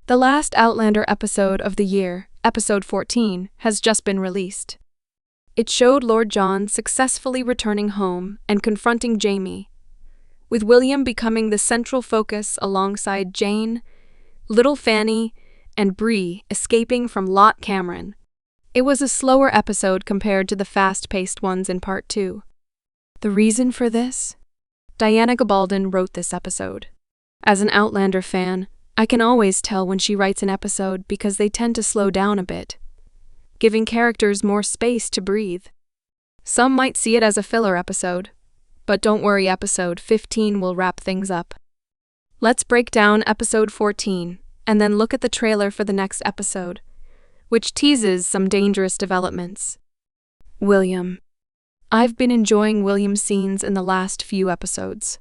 The last Outlander episode of the year, episode 14, has just been released. It showed Lord John successfully returning home and confronting Jamie, with William becoming the central focus alongside Jane, little Fanny, and Bree escaping from Lot Cameron. It was a slower episode compared to the fast-paced ones in Part 2. The reason for this? Diana Gabaldon wrote this episode. As an Outlander fan, I can always tell when she writes an episode because they tend to slow down a bit, giving characters more space to breathe. Some might see it as a filler episode, but don't worry, episode 15 will wrap things up. Let's break down episode 14, and then look at the trailer for the next episode, which teases some dangerous developments. William. I've been enjoying William's scenes in the last few episodes.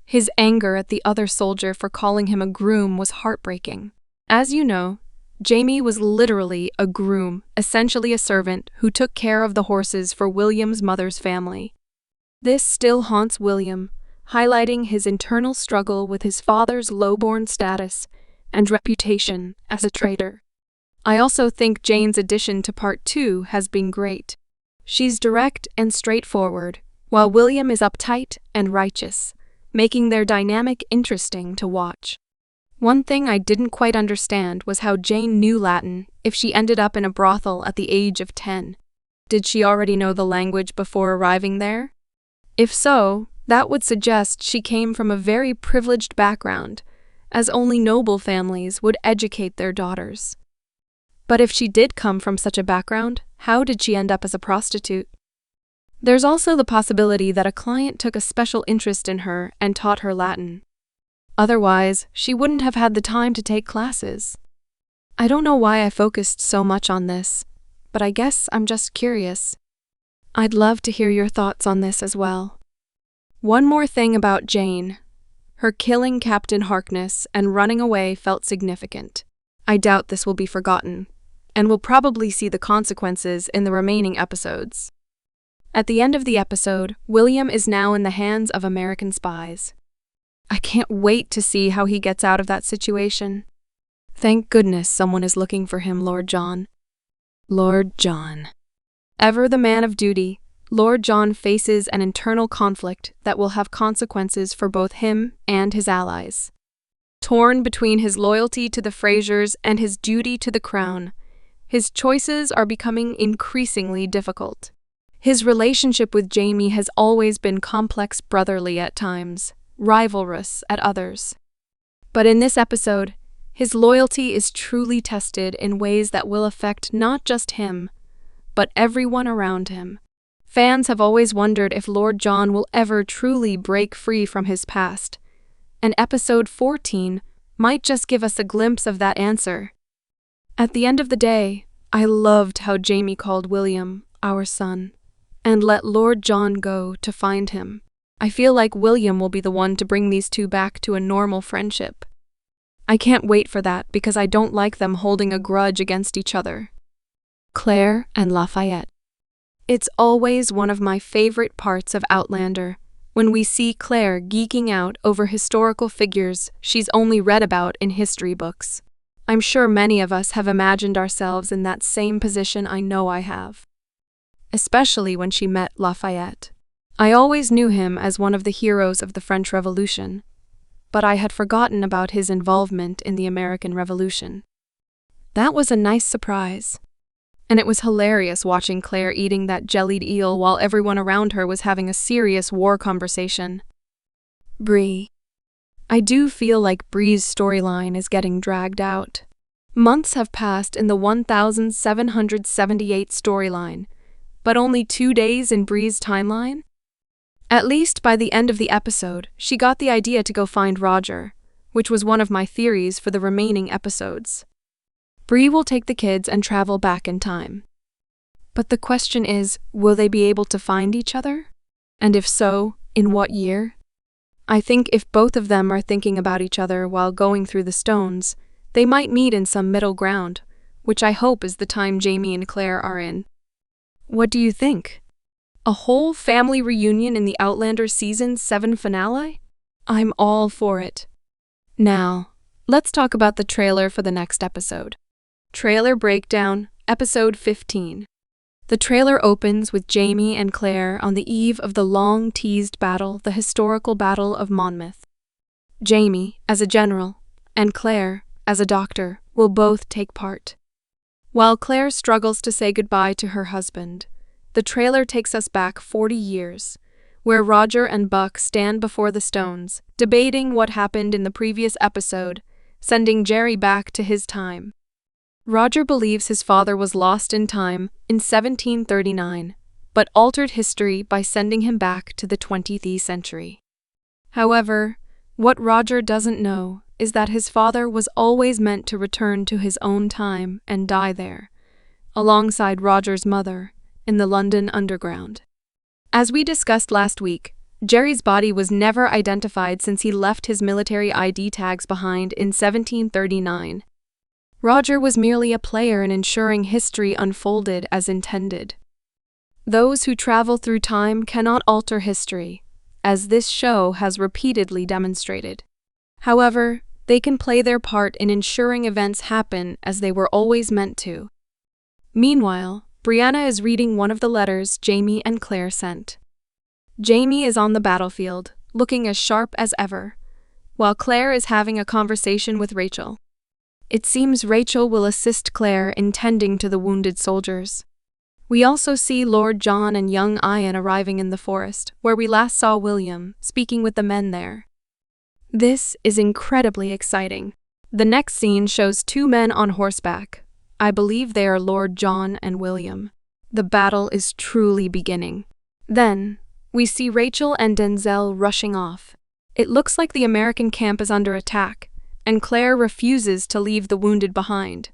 His anger at the other soldier for calling him a groom was heartbreaking. As you know, Jamie was literally a groom, essentially a servant who took care of the horses for William's mother's family. This still haunts William, highlighting his internal struggle with his father's lowborn status and reputation as a traitor. I also think Jane's addition to Part 2 has been great. She's direct and straightforward, while William is uptight and righteous, making their dynamic interesting to watch. One thing I didn't quite understand was how Jane knew Latin if she ended up in a brothel at the age of 10. Did she already know the language before arriving there? If so, that would suggest she came from a very privileged background, as only noble families would educate their daughters. But if she did come from such a background, how did she end up as a prostitute? There's also the possibility that a client took a special interest in her and taught her Latin. Otherwise, she wouldn't have had the time to take classes. I don't know why I focused so much on this, but I guess I'm just curious. I'd love to hear your thoughts on this as well. One more thing about Jane. Her killing Captain Harkness and running away felt significant. I doubt this will be forgotten, and we'll probably see the consequences in the remaining episodes. At the end of the episode, William is now in the hands of American spies. I can't wait to see how he gets out of that situation. Thank goodness someone is looking for him, Lord John. Lord John. Ever the man of duty, Lord John faces an internal conflict that will have consequences for both him and his allies. Torn between his loyalty to the Frasers and his duty to the crown, his choices are becoming increasingly difficult. His relationship with Jamie has always been complex, brotherly at times, rivalrous at others. But in this episode, his loyalty is truly tested in ways that will affect not just him, but everyone around him. Fans have always wondered if Lord John will ever truly break free from his past, and episode 14 might just give us a glimpse of that answer. At the end of the day, I loved how Jamie called William our son, and let Lord John go to find him. I feel like William will be the one to bring these two back to a normal friendship. I can't wait for that because I don't like them holding a grudge against each other. Claire and Lafayette. It's always one of my favorite parts of Outlander, when we see Claire geeking out over historical figures she's only read about in history books. I'm sure many of us have imagined ourselves in that same position. I know I have. Especially when she met Lafayette. I always knew him as one of the heroes of the French Revolution, but I had forgotten about his involvement in the American Revolution. That was a nice surprise. And it was hilarious watching Claire eating that jellied eel while everyone around her was having a serious war conversation. Bree. I do feel like Bree's storyline is getting dragged out. Months have passed in the 1778 storyline, but only 2 days in Bree's timeline? At least by the end of the episode, she got the idea to go find Roger, which was one of my theories for the remaining episodes. Bree will take the kids and travel back in time. But the question is, will they be able to find each other? And if so, in what year? I think if both of them are thinking about each other while going through the stones, they might meet in some middle ground, which I hope is the time Jamie and Claire are in. What do you think? A whole family reunion in the Outlander Season 7 finale? I'm all for it. Now, let's talk about the trailer for the next episode. Trailer Breakdown, Episode 15. The trailer opens with Jamie and Claire on the eve of the long-teased battle, the historical Battle of Monmouth. Jamie, as a general, and Claire, as a doctor, will both take part. While Claire struggles to say goodbye to her husband, the trailer takes us back 40 years, where Roger and Buck stand before the stones, debating what happened in the previous episode, sending Jerry back to his time. Roger believes his father was lost in time in 1739, but altered history by sending him back to the 20th century. However, what Roger doesn't know is that his father was always meant to return to his own time and die there, alongside Roger's mother, in the London Underground. As we discussed last week, Jerry's body was never identified since he left his military ID tags behind in 1739. Roger was merely a player in ensuring history unfolded as intended. Those who travel through time cannot alter history, as this show has repeatedly demonstrated. However, they can play their part in ensuring events happen as they were always meant to. Meanwhile, Brianna is reading one of the letters Jamie and Claire sent. Jamie is on the battlefield, looking as sharp as ever, while Claire is having a conversation with Rachel. It seems Rachel will assist Claire in tending to the wounded soldiers. We also see Lord John and young Ian arriving in the forest, where we last saw William, speaking with the men there. This is incredibly exciting. The next scene shows two men on horseback. I believe they are Lord John and William. The battle is truly beginning. Then, we see Rachel and Denzel rushing off. It looks like the American camp is under attack, and Claire refuses to leave the wounded behind,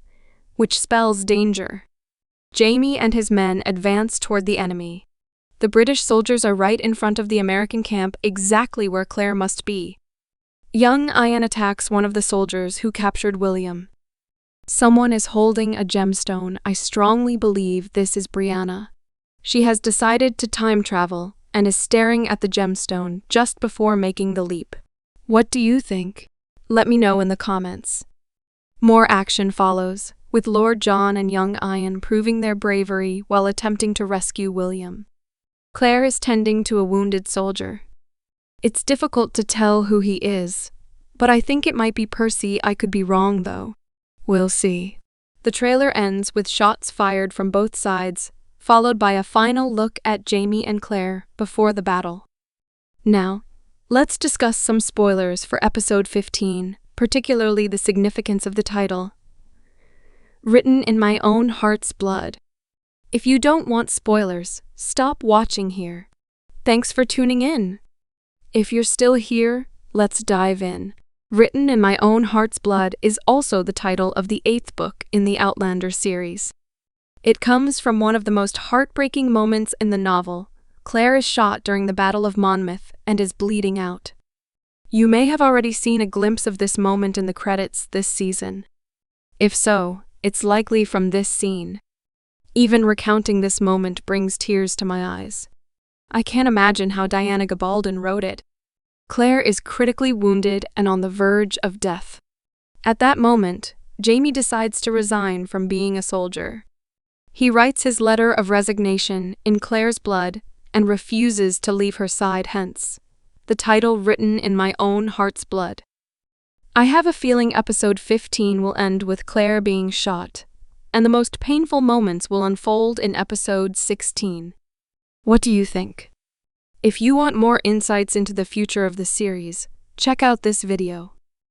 which spells danger. Jamie and his men advance toward the enemy. The British soldiers are right in front of the American camp, exactly where Claire must be. Young Ian attacks one of the soldiers who captured William. Someone is holding a gemstone. I strongly believe this is Brianna. She has decided to time travel and is staring at the gemstone just before making the leap. What do you think? Let me know in the comments. More action follows, with Lord John and young Ian proving their bravery while attempting to rescue William. Claire is tending to a wounded soldier. It's difficult to tell who he is, but I think it might be Percy. I could be wrong though. We'll see. The trailer ends with shots fired from both sides, followed by a final look at Jamie and Claire before the battle. Now, let's discuss some spoilers for episode 15, particularly the significance of the title. Written in my own heart's blood. If you don't want spoilers, stop watching here. Thanks for tuning in. If you're still here, let's dive in. Written in my own heart's blood is also the title of the 8th book in the Outlander series. It comes from one of the most heartbreaking moments in the novel. Claire is shot during the Battle of Monmouth and is bleeding out. You may have already seen a glimpse of this moment in the credits this season. If so, it's likely from this scene. Even recounting this moment brings tears to my eyes. I can't imagine how Diana Gabaldon wrote it. Claire is critically wounded and on the verge of death. At that moment, Jamie decides to resign from being a soldier. He writes his letter of resignation in Claire's blood and refuses to leave her side, hence the title Written in My Own Heart's Blood. I have a feeling episode 15 will end with Claire being shot, and the most painful moments will unfold in episode 16. What do you think? If you want more insights into the future of the series, check out this video.